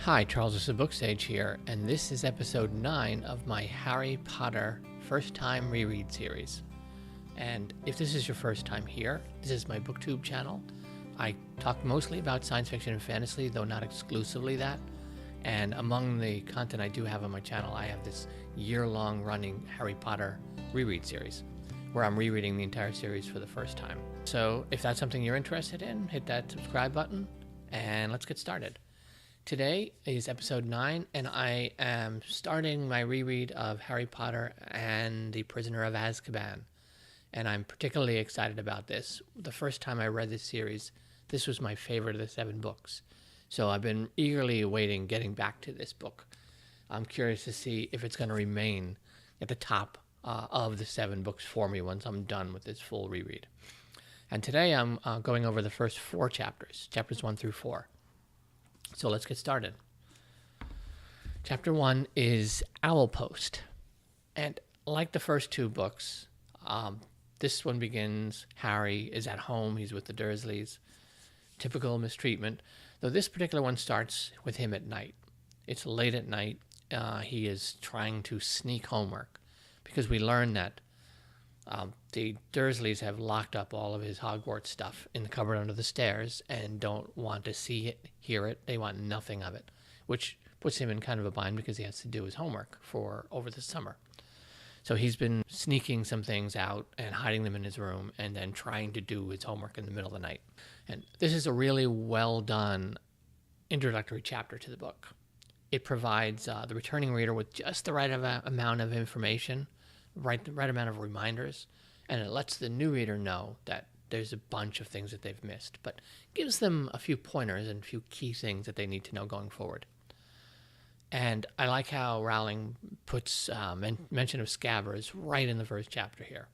Hi, Charles SirBookSage here, and this is episode 9 of my Harry Potter First Time Reread series. And if this is your first time here, this is my BookTube channel. I talk mostly about science fiction and fantasy, though not exclusively that. And among the content I do have on my channel, I have this year-long running Harry Potter reread series, where I'm rereading the entire series for the first time. So if that's something you're interested in, hit that subscribe button, and let's get started. Today is episode 9, and I am starting my reread of Harry Potter and the Prisoner of Azkaban. And I'm particularly excited about this. The first time I read this series, this was my favorite of the 7 books. So I've been eagerly awaiting getting back to this book. I'm curious to see if it's going to remain at the top of the 7 books for me once I'm done with this full reread. And today I'm going over the first 4 chapters, chapters 1 through 4. So let's get started. Chapter 1 is Owlpost. And like the first 2 books, this one begins, Harry is at home, he's with the Dursleys. Typical mistreatment, though this particular one starts with him at night. It's late at night. He is trying to sneak homework because we learn that the Dursleys have locked up all of his Hogwarts stuff in the cupboard under the stairs and don't want to see it, hear it. They want nothing of it, which puts him in kind of a bind because he has to do his homework for over the summer. So he's been sneaking some things out and hiding them in his room and then trying to do his homework in the middle of the night. And this is a really well done introductory chapter to the book. It provides the returning reader with just the right amount of information, the right amount of reminders, and it lets the new reader know that there's a bunch of things that they've missed, but gives them a few pointers and a few key things that they need to know going forward. And I like how Rowling puts mention of Scabbers right in the first chapter here,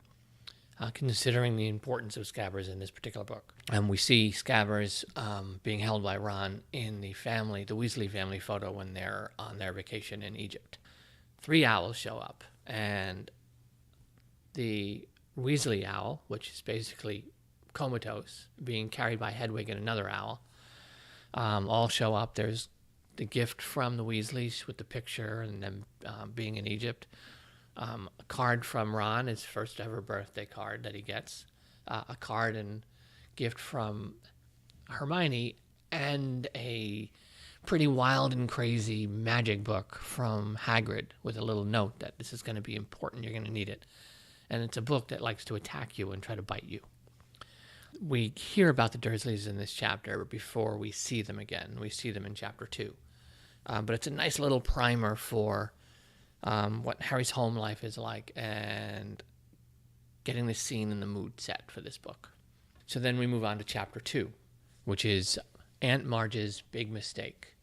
considering the importance of Scabbers in this particular book. And we see Scabbers being held by Ron in the Weasley family photo when they're on their vacation in Egypt. 3 owls show up, and the Weasley owl, which is basically comatose, being carried by Hedwig and another owl, all show up. There's the gift from the Weasleys with the picture and them being in Egypt. A card from Ron, his first ever birthday card that he gets. A card and gift from Hermione, and a pretty wild and crazy magic book from Hagrid with a little note that this is going to be important, you're going to need it. And it's a book that likes to attack you and try to bite you. We hear about the Dursleys in this chapter before we see them again. We see them in chapter 2. But it's a nice little primer for what Harry's home life is like and getting the scene and the mood set for this book. So then we move on to chapter 2, which is Aunt Marge's Big Mistake.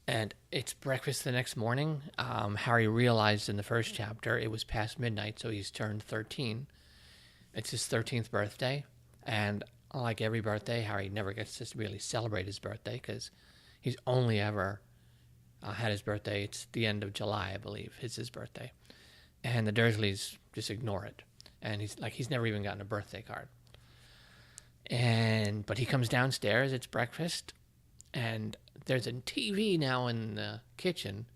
And it's breakfast the next morning. Harry realized in the first chapter it was past midnight, so he's turned 13. It's his 13th birthday, and like every birthday, Harry never gets to really celebrate his birthday because he's only ever had his birthday. It's the end of July, I believe, is his birthday. And the Dursleys just ignore it. And he's never even gotten a birthday card. But he comes downstairs, it's breakfast, and there's a TV now in the kitchen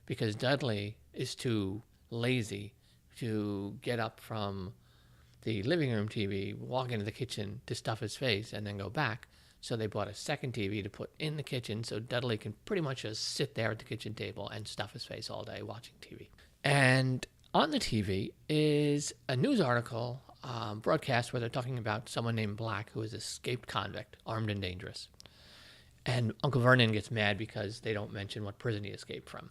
because Dudley is too lazy to get up from the living room TV, walk into the kitchen to stuff his face, and then go back. So they bought a second TV to put in the kitchen so Dudley can pretty much just sit there at the kitchen table and stuff his face all day watching TV. And on the TV is a news article broadcast where they're talking about someone named Black who is an escaped convict, armed and dangerous. And Uncle Vernon gets mad because they don't mention what prison he escaped from,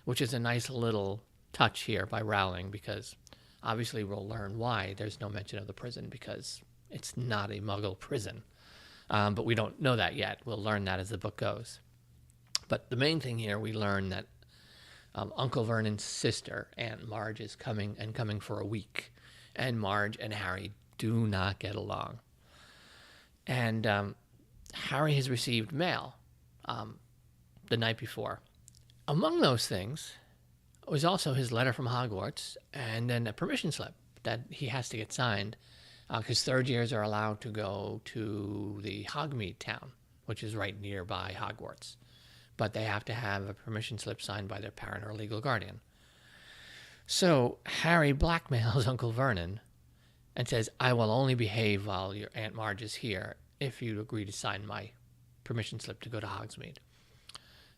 which is a nice little touch here by Rowling because obviously we'll learn why there's no mention of the prison because it's not a Muggle prison. But we don't know that yet. We'll learn that as the book goes. But the main thing here, we learn that Uncle Vernon's sister, Aunt Marge, is coming for a week. And Marge and Harry do not get along. And Harry has received mail the night before. Among those things was also his letter from Hogwarts and then a permission slip that he has to get signed because third years are allowed to go to the Hogsmeade town, which is right nearby Hogwarts. but they have to have a permission slip signed by their parent or legal guardian. So Harry blackmails Uncle Vernon and says, I will only behave while your Aunt Marge is here if you agree to sign my permission slip to go to Hogsmeade.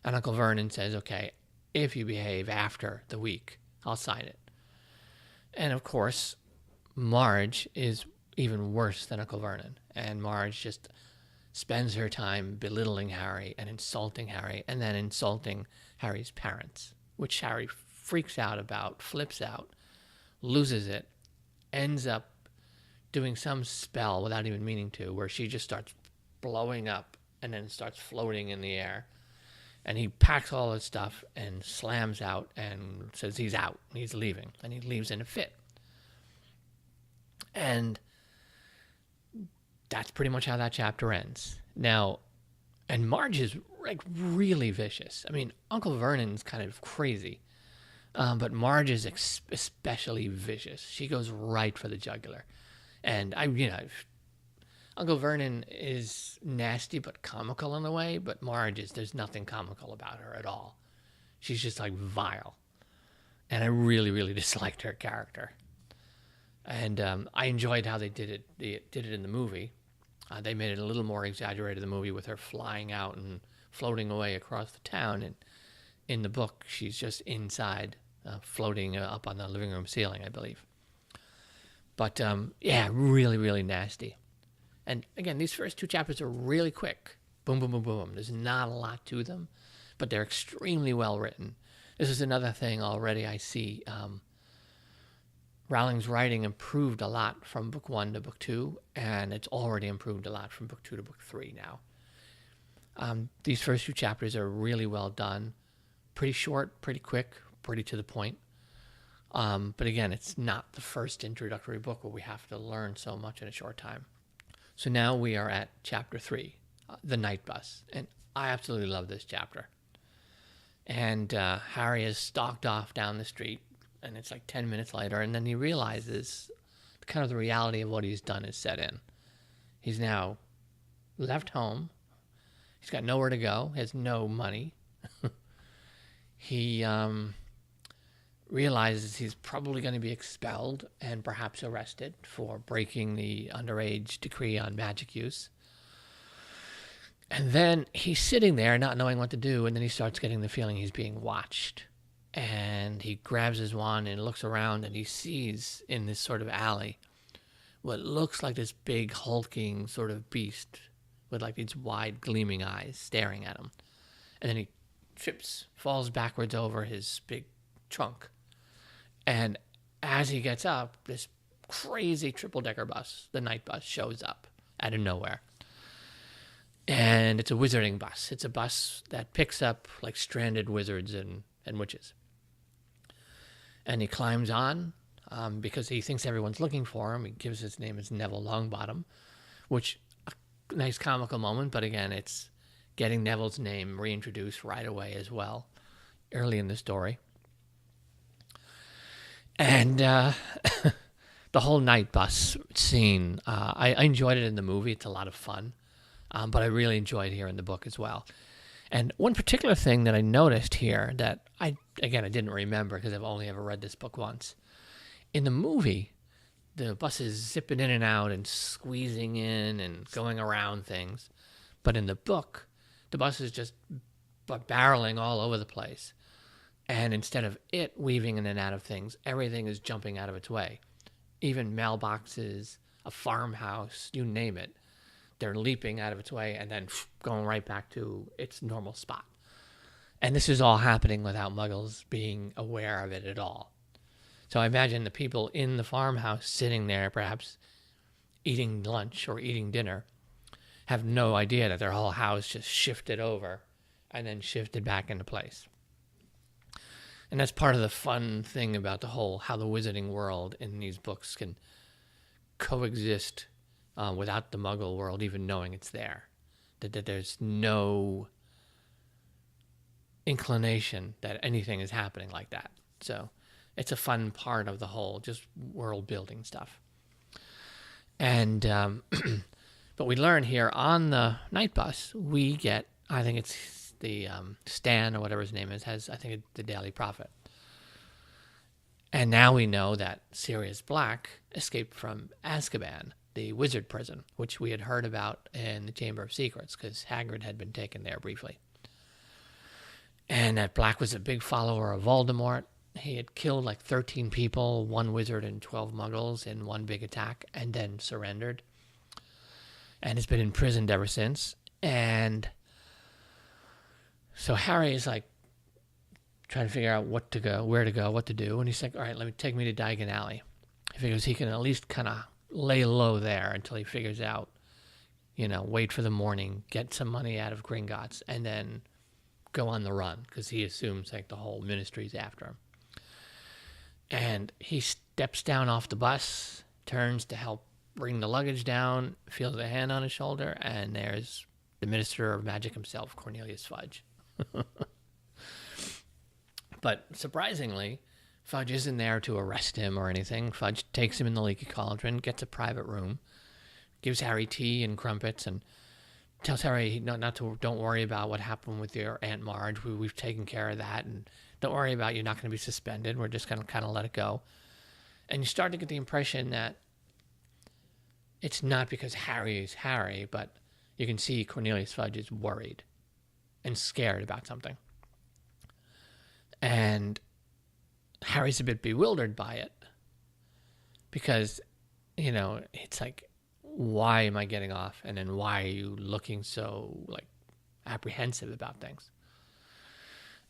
And Uncle Vernon says, okay, if you behave after the week, I'll sign it. And of course, Marge is even worse than Uncle Vernon. And Marge just spends her time belittling Harry and insulting Harry and then insulting Harry's parents, which Harry freaks out about, flips out, loses it, ends up doing some spell without even meaning to, where she just starts blowing up and then starts floating in the air. And he packs all his stuff and slams out and says he's out, he's leaving, and he leaves in a fit. And that's pretty much how that chapter ends. Now, and Marge is like really vicious. I mean, Uncle Vernon's kind of crazy, but Marge is especially vicious. She goes right for the jugular. And Uncle Vernon is nasty but comical in a way, but Marge there's nothing comical about her at all. She's just like vile. And I really, really disliked her character. And I enjoyed how they did it. They did it in the movie. They made it a little more exaggerated in the movie with her flying out and floating away across the town. And in the book, she's just inside, floating up on the living room ceiling, I believe. But yeah, really, really nasty. And again, these first two chapters are really quick. Boom, boom, boom, boom. There's not a lot to them, but they're extremely well written. This is another thing already I see. Rowling's writing improved a lot from book 1 to book 2, and it's already improved a lot from book 2 to book 3 now. These first two chapters are really well done. Pretty short, pretty quick, pretty to the point. But again, it's not the first introductory book where we have to learn so much in a short time. So now we are at chapter 3, The Night Bus. And I absolutely love this chapter. And Harry has stalked off down the street, and it's like 10 minutes later, and then he realizes kind of the reality of what he's done is set in. He's now left home. He's got nowhere to go. He has no money. He realizes he's probably going to be expelled and perhaps arrested for breaking the underage decree on magic use. And then he's sitting there not knowing what to do, and then he starts getting the feeling he's being watched. And he grabs his wand and looks around, and he sees in this sort of alley what looks like this big hulking sort of beast with like these wide gleaming eyes staring at him. And then he trips, falls backwards over his big trunk. And as he gets up, this crazy triple-decker bus, the night bus, shows up out of nowhere. And it's a wizarding bus. It's a bus that picks up like stranded wizards and witches. And he climbs on because he thinks everyone's looking for him. He gives his name as Neville Longbottom, which a nice comical moment. But again, it's getting Neville's name reintroduced right away as well, early in the story. And the whole night bus scene, I enjoyed it in the movie. It's a lot of fun. But I really enjoyed here in the book as well. And one particular thing that I noticed here that I didn't remember because I've only ever read this book once. In the movie, the bus is zipping in and out and squeezing in and going around things. But in the book, the bus is just barreling all over the place. And instead of it weaving in and out of things, everything is jumping out of its way. Even mailboxes, a farmhouse, you name it. They're leaping out of its way and then going right back to its normal spot. And this is all happening without Muggles being aware of it at all. So I imagine the people in the farmhouse sitting there, perhaps eating lunch or eating dinner, have no idea that their whole house just shifted over and then shifted back into place. And that's part of the fun thing about the whole, how the wizarding world in these books can coexist without the Muggle world even knowing it's there. That there's no inclination that anything is happening like that. So it's a fun part of the whole just world building stuff. And but we learn here on the night bus, we get, I think it's the Stan, or whatever his name is, has, I think, the Daily Prophet. And now we know that Sirius Black escaped from Azkaban, the wizard prison, which we had heard about in the Chamber of Secrets, because Hagrid had been taken there briefly. And that Black was a big follower of Voldemort. He had killed like 13 people, 1 wizard and 12 muggles in one big attack, and then surrendered. And has been imprisoned ever since. And so Harry is like trying to figure out what to go, where to go, what to do. And he's like, all right, take me to Diagon Alley. He figures he can at least kind of lay low there until he figures out, wait for the morning, get some money out of Gringotts, and then go on the run, because he assumes like the whole ministry's after him. And he steps down off the bus, turns to help bring the luggage down, feels a hand on his shoulder, and there's the Minister of Magic himself, Cornelius Fudge. But surprisingly, Fudge isn't there to arrest him or anything. Fudge takes him in the Leaky Cauldron, gets a private room, gives Harry tea and crumpets, and tells Harry don't worry about what happened with your Aunt Marge. We've taken care of that, and don't worry about, you're not going to be suspended. We're just going to kind of let it go. And you start to get the impression that it's not because Harry is Harry, but you can see Cornelius Fudge is worried and scared about something. And Harry's a bit bewildered by it because, it's like, why am I getting off? And then why are you looking so, apprehensive about things?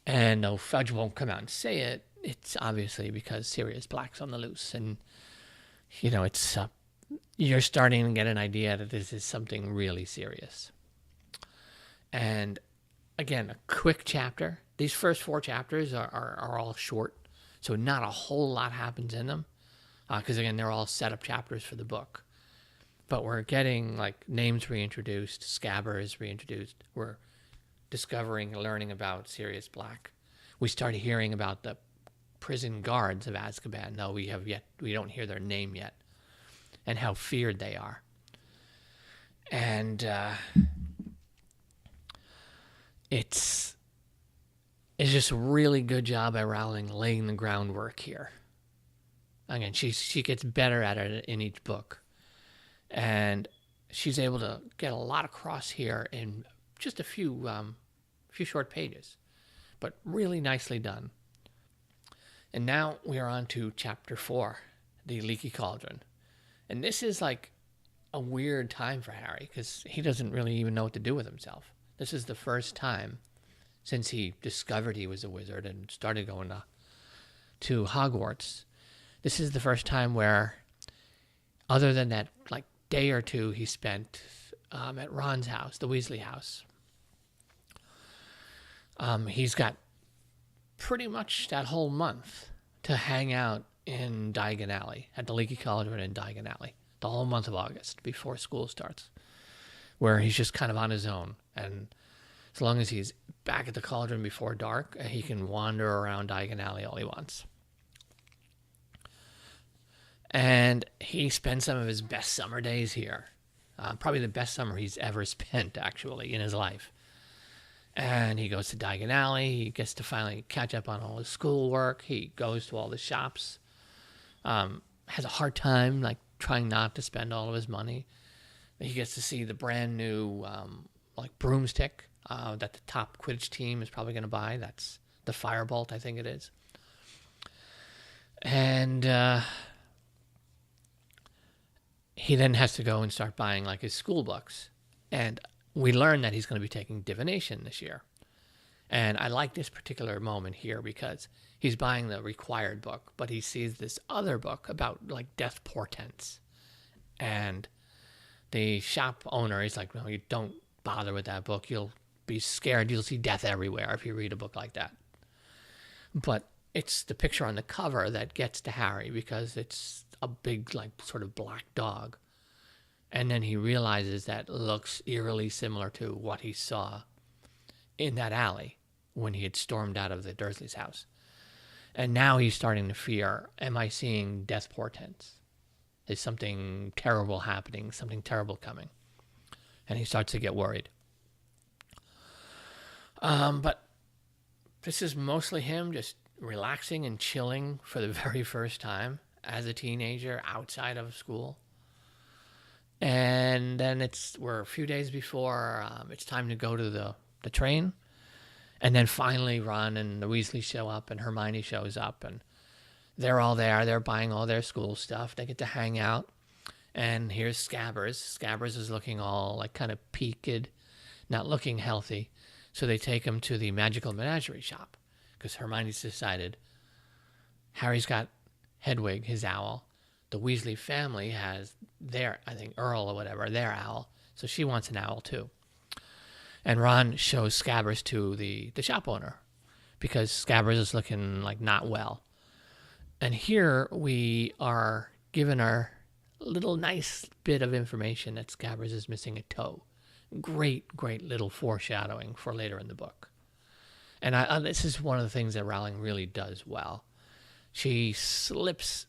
And though Fudge won't come out and say it, it's obviously because Sirius Black's on the loose. And, it's you're starting to get an idea that this is something really serious. And, again, a quick chapter. These first 4 chapters are all short, so not a whole lot happens in them. Because, again, they're all setup chapters for the book. But we're getting, names reintroduced, Scabber is reintroduced. We're discovering, learning about Sirius Black. We start hearing about the prison guards of Azkaban, though we don't hear their name yet, and how feared they are. And it's just a really good job by Rowling laying the groundwork here. Again, she gets better at it in each book. And she's able to get a lot across here in just a few short pages, but really nicely done. And now we are on to chapter 4, the Leaky Cauldron. And this is like a weird time for Harry because he doesn't really even know what to do with himself. This is the first time since he discovered he was a wizard and started going to Hogwarts. This is the first time where, other than that day or two he spent at Ron's house, the Weasley house, he's got pretty much that whole month to hang out in Diagon Alley, at the Leaky Cauldron in Diagon Alley, the whole month of August before school starts, where he's just kind of on his own. And as long as he's back at the Cauldron before dark, he can wander around Diagon Alley all he wants. And he spends some of his best summer days here. Probably the best summer he's ever spent, actually, in his life. And he goes to Diagon Alley. He gets to finally catch up on all his schoolwork. He goes to all the shops. Has a hard time, trying not to spend all of his money. He gets to see the brand new, broomstick that the top Quidditch team is probably going to buy. That's the Firebolt, I think it is. And he then has to go and start buying his school books. And we learn that he's going to be taking divination this year. And I like this particular moment here because he's buying the required book, but he sees this other book about death portents. And the shop owner is like, no, you don't bother with that book. You'll be scared. You'll see death everywhere if you read a book like that. But it's the picture on the cover that gets to Harry because it's a big, sort of black dog. And then he realizes that looks eerily similar to what he saw in that alley when he had stormed out of the Dursleys' house. And now he's starting to fear, am I seeing death portents? Is something terrible happening, something terrible coming? And he starts to get worried. But this is mostly him just relaxing and chilling for the very first time as a teenager outside of school. And then we're a few days before it's time to go to the train. And then finally Ron and the Weasleys show up and Hermione shows up and they're all there. They're buying all their school stuff. They get to hang out. And here's Scabbers. Scabbers is looking all like kind of peaked, not looking healthy. So they take him to the magical menagerie shop because Hermione's decided Harry's got Hedwig, his owl. The Weasley family has their, I think Earl or whatever, their owl. So she wants an owl too. And Ron shows Scabbers to the shop owner because Scabbers is looking like not well. And here we are given our little nice bit of information that Scabbers is missing a toe. Great little foreshadowing for later in the book. And this is one of the things that Rowling really does well. She slips,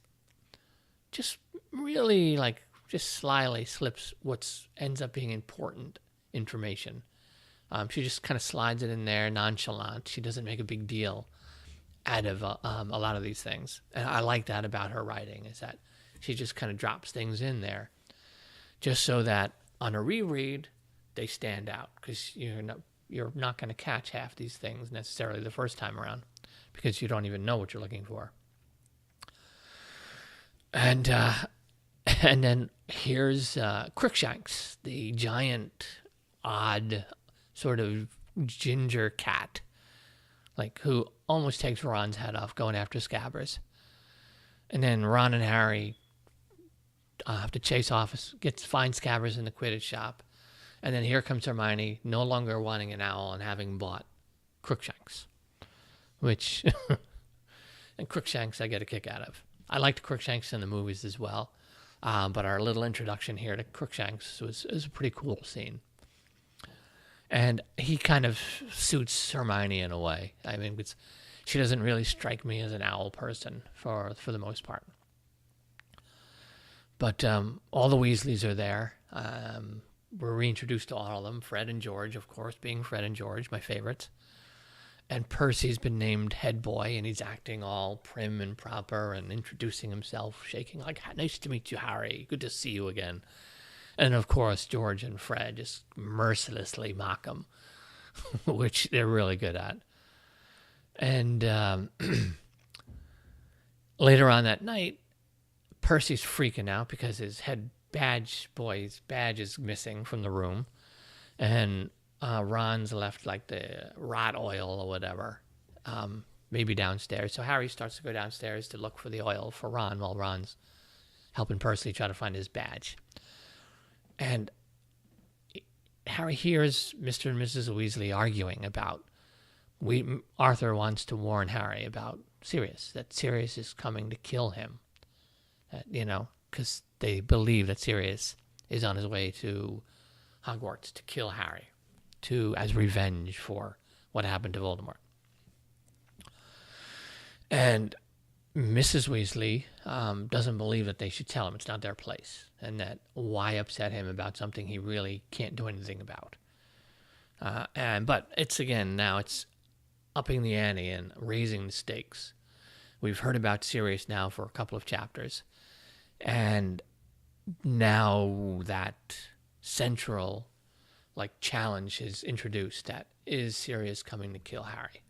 just really like, just slyly slips what ends up being important information. She just kind of slides it in there, nonchalant. She doesn't make a big deal out of a lot of these things. And I like that about her writing, is that she just kind of drops things in there just so that on a reread, they stand out, because you're not going to catch half these things necessarily the first time around because you don't even know what you're looking for. And then here's Crookshanks, the giant, odd, sort of ginger cat, like who almost takes Ron's head off going after Scabbers. And then Ron and Harry have to chase off, find Scabbers in the Quidditch shop. And then here comes Hermione, no longer wanting an owl and having bought Crookshanks, which, and Crookshanks I get a kick out of. I liked Crookshanks in the movies as well, but our little introduction here to Crookshanks was a pretty cool scene. And he kind of suits Hermione in a way. I mean, she doesn't really strike me as an owl person for the most part. But all the Weasleys are there. We're reintroduced to all of them. Fred and George, of course, being Fred and George, my favorites. And Percy's been named head boy, and he's acting all prim and proper and introducing himself, shaking like, nice to meet you, Harry. Good to see you again. And, of course, George and Fred just mercilessly mock him, which they're really good at. And later on that night, Percy's freaking out because his head boy's badge is missing from the room. And Ron's left like the rot oil or whatever, maybe downstairs. So Harry starts to go downstairs to look for the oil for Ron while Ron's helping Percy try to find his badge. And Harry hears Mr. and Mrs. Weasley arguing about, Arthur wants to warn Harry about Sirius, that Sirius is coming to kill him, because they believe that Sirius is on his way to Hogwarts to kill Harry, as revenge for what happened to Voldemort. And Mrs. Weasley doesn't believe that they should tell him. It's not their place. And that why upset him about something he really can't do anything about. But it's upping the ante and raising the stakes. We've heard about Sirius now for a couple of chapters. And now that central challenge is introduced, that is Sirius coming to kill Harry.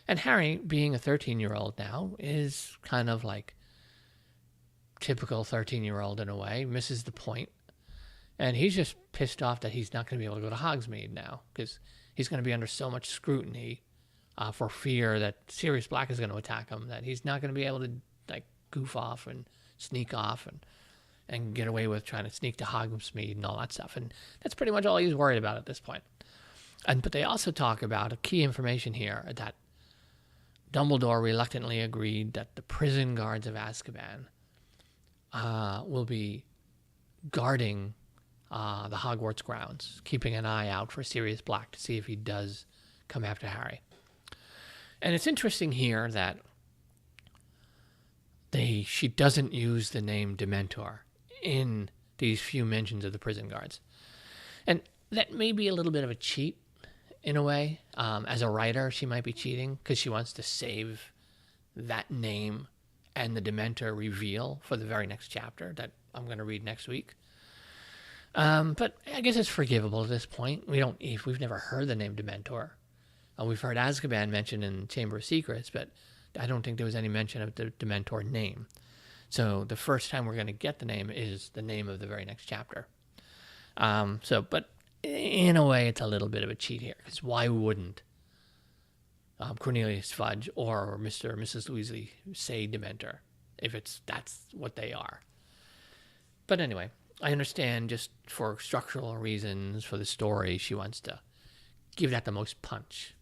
And Harry, being a 13-year-old now, is kind of like typical 13-year-old in a way, misses the point. And he's just pissed off that he's not going to be able to go to Hogsmeade now because he's going to be under so much scrutiny for fear that Sirius Black is going to attack him, that he's not going to be able to goof off and sneak off and get away with trying to sneak to Hogsmeade and all that stuff. And that's pretty much all he's worried about at this point. But they also talk about a key information here, that Dumbledore reluctantly agreed that the prison guards of Azkaban will be guarding the Hogwarts grounds, keeping an eye out for Sirius Black to see if he does come after Harry. And it's interesting here that she doesn't use the name Dementor in these few mentions of the prison guards. And that may be a little bit of a cheat in a way. As a writer, she might be cheating because she wants to save that name and the Dementor reveal for the very next chapter that I'm going to read next week. But I guess it's forgivable at this point. We've never heard the name Dementor. We've heard Azkaban mentioned in Chamber of Secrets, but I don't think there was any mention of the Dementor name. So the first time we're going to get the name is the name of the very next chapter. But in a way, it's a little bit of a cheat here, because why wouldn't Cornelius Fudge or Mr. or Mrs. Weasley say Dementor if that's what they are? But anyway, I understand just for structural reasons for the story, she wants to give that the most punch.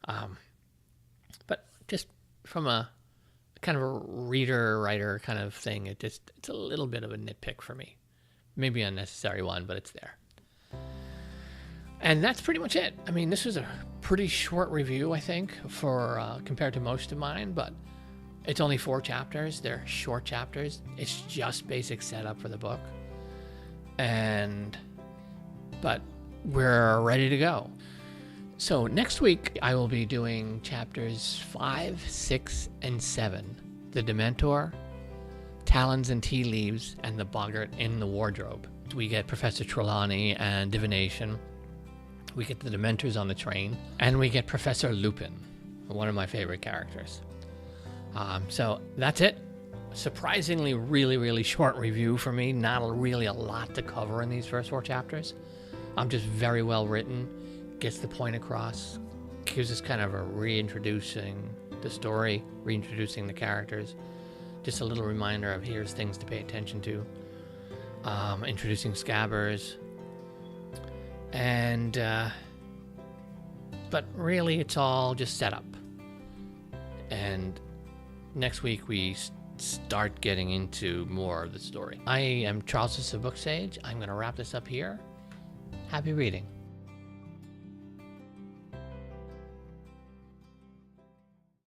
But just from a kind of a reader-writer kind of thing, it's a little bit of a nitpick for me. Maybe an unnecessary one, but it's there. And that's pretty much it. I mean, this was a pretty short review, I think, for compared to most of mine, but it's only 4 chapters. They're short chapters. It's just basic setup for the book. But we're ready to go. So next week, I will be doing chapters 5, 6, and 7. The Dementor, Talons and Tea Leaves, and the Boggart in the Wardrobe. We get Professor Trelawney and Divination. We get the Dementors on the train. And we get Professor Lupin, one of my favorite characters. So that's it. Surprisingly, really, really short review for me. Not really a lot to cover in these first 4 chapters. Just very well written. Gets the point across. Gives us kind of a reintroducing the story, reintroducing the characters. Just a little reminder of here's things to pay attention to. Introducing Scabbers. And, but really it's all just set up. And next week we start getting into more of the story. I am Charles of SirBookSage. I'm going to wrap this up here. Happy reading.